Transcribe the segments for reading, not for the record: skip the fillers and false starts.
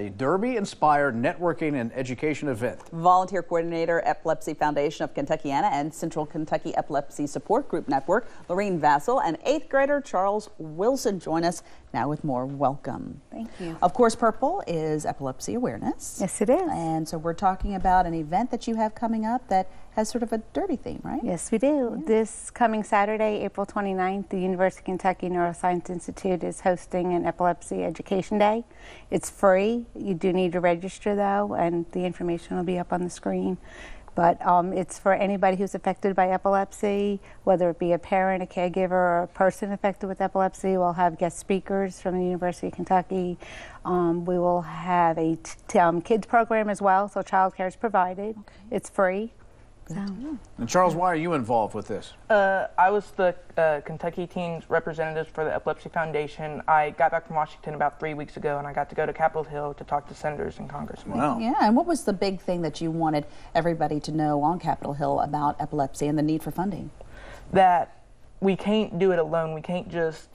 a Derby-inspired networking and education event. Volunteer coordinator, Epilepsy Foundation of Kentuckiana and Central Kentucky Epilepsy Support Group Network, Lorene Vassell, and 8th grader Charles Wilson join us now with more. Welcome. Thank you. Of course, purple is epilepsy awareness. Yes, it is. And so we're talking about an event that you have coming up that has sort of a derby theme, right? Yes, we do. Yeah. This coming Saturday, April 29th, the University of Kentucky Neuroscience Institute is hosting an Epilepsy Education Day. It's free. You do need to register, though, and the information will be up on the screen. But it's for anybody who's affected by epilepsy, whether it be a parent, a caregiver, or a person affected with epilepsy. We'll have guest speakers from the University of Kentucky. We will have a kids program as well, so childcare is provided. Okay. It's free. So. And Charles, why are you involved with this? I was the Kentucky Teens representative for the Epilepsy Foundation. I got back from Washington about 3 weeks ago, and I got to go to Capitol Hill to talk to senators and congressmen. Wow. Yeah, and what was the big thing that you wanted everybody to know on Capitol Hill about epilepsy and the need for funding? That we can't do it alone. We can't just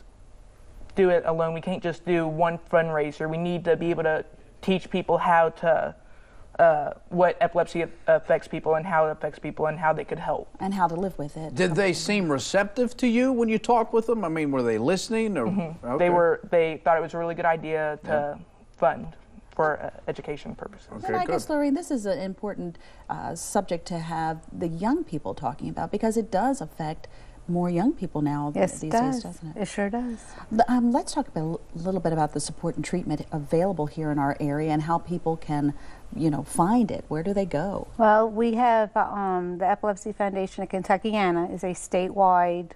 do it alone. We can't just do one fundraiser. We need to be able to teach people how to what epilepsy affects people and how it affects people and how they could help. And how to live with it. Did they seem receptive to you when you talked with them? I mean, were they listening? Or okay. They thought it was a really good idea to fund for education purposes. Okay, and I good. guess, Lorene, this is an important subject to have the young people talking about because it does affect more young people now these days, doesn't it? It sure does. Let's talk a little bit about the support and treatment available here in our area and how people can, find it. Where do they go? Well, we have the Epilepsy Foundation of Kentuckiana is a statewide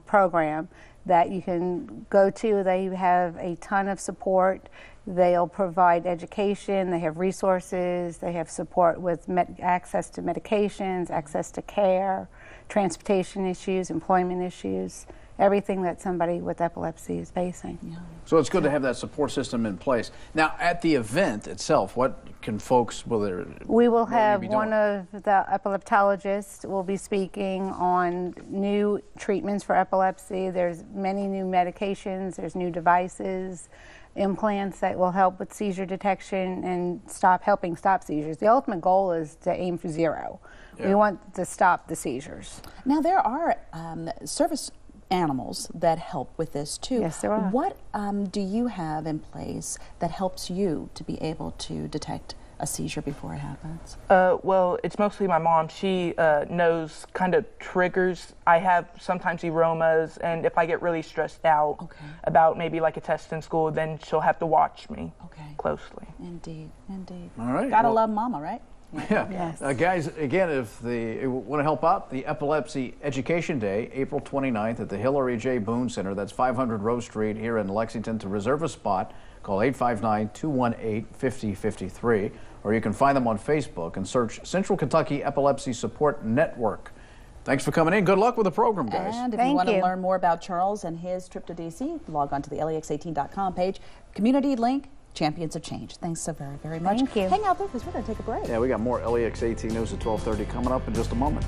program that you can go to. They have a ton of support. They'll provide education. They have resources. They have support with access to medications, access to care, transportation issues, employment issues, everything that somebody with epilepsy is facing. Yeah. So it's good to have that support system in place. Now, at the event itself, what can folks, we will have one of the epileptologists will be speaking on new treatments for epilepsy. There's many new medications, there's new devices, implants that will help with seizure detection and helping stop seizures. The ultimate goal is to aim for zero. Yeah. We want to stop the seizures. Now, there are service animals that help with this too. Yes, there are. What do you have in place that helps you to be able to detect a seizure before it happens? Well, it's mostly my mom. She knows kind of triggers. I have sometimes aromas, and if I get really stressed out about maybe like a test in school, then she'll have to watch me closely. Indeed, indeed. All right. Gotta love mama, right? Yeah. Yes. Guys, again, if you want to help out, the Epilepsy Education Day, April 29th at the Hillary J. Boone Center. That's 500 Rose Street here in Lexington. To reserve a spot, call 859-218-5053, or you can find them on Facebook and search Central Kentucky Epilepsy Support Network. Thanks for coming in. Good luck with the program, guys. And if you want to learn more about Charles and his trip to D.C., log on to the LEX18.com page. Community link, Champions of Change. Thanks so very, very much. Thank you. Hang out there because we're going to take a break. Yeah, we got more LEX18 News at 12:30 coming up in just a moment.